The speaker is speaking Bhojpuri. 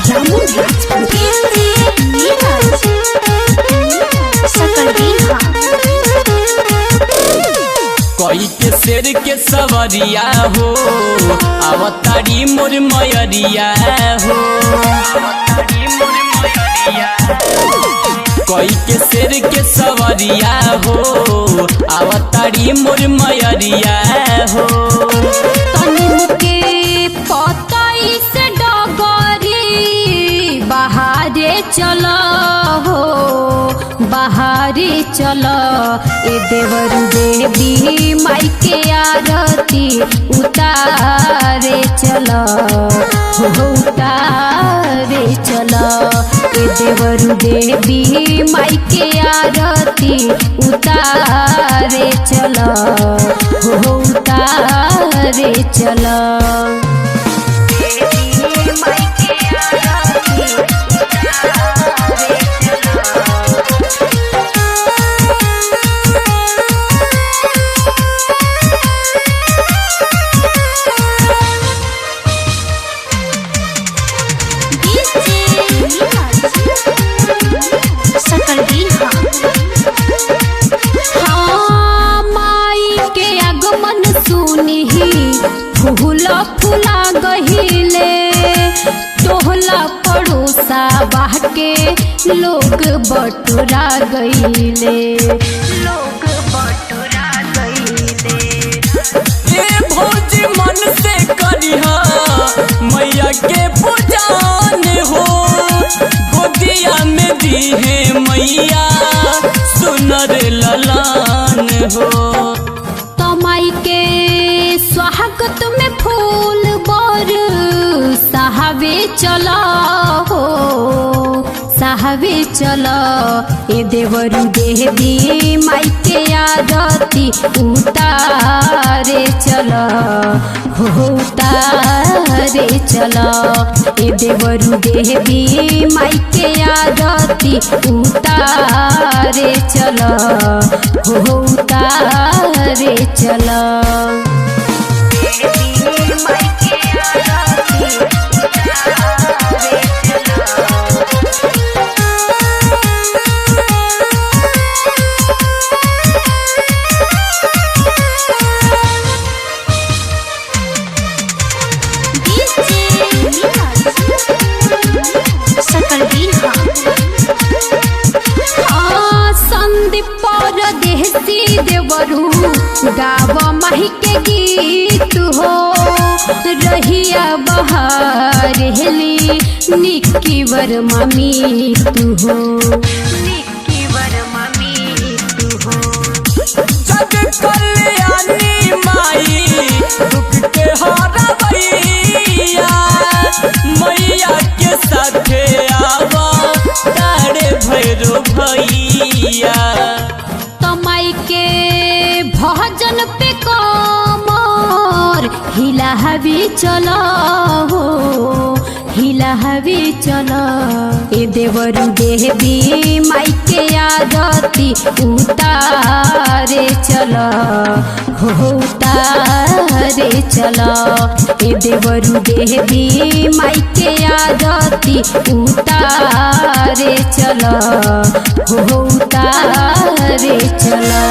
रामू राजपूत कोई के शेर के सवरिया हो अवतारी मोर मयरिया हो। कोई के शेर के सवरिया हो अवतारी मोर मयरिया हो। के पतई से डगरी बहारे चलो हो बहारे चलो ए देवरु देवी माई के आरती उतारे चलो हो उतारे चलो ए देवरु देवी माई के आरती उतारे चलो हो उतारे चलो। फूला फूला गहिले टोहला पड़ोसा बाह के लोग बटुरा गईले ये भौजी मन से करिहा मैया के पूजान हो। गोदिया में दी है मैया सुनर ललान हो। तमाई के स्वागत में फूल बर साहबे चला हो साहबे चला ए देवरु देवी माई के आरती उतारे चला हो उतारे चला ए देवरु देवी माई के आरती उतारे चला हो उतारे चला। देवरु गाव माही के गीत हो रहिया बहार हेली निक्की वर्मा मीतु हो जग कल्याणी माई दुख के हरवैया मैया के साथे आवा तारे भैरो भैया। तमाई के भजन पे कमर हिला हवी चलो हो हिला हवी चलो ए देवरु देवी माई के आरती उतारे चलो हो उतारे चलो ए देवरु देवी माई के आरती उतारे चलो हो उतारे चलो।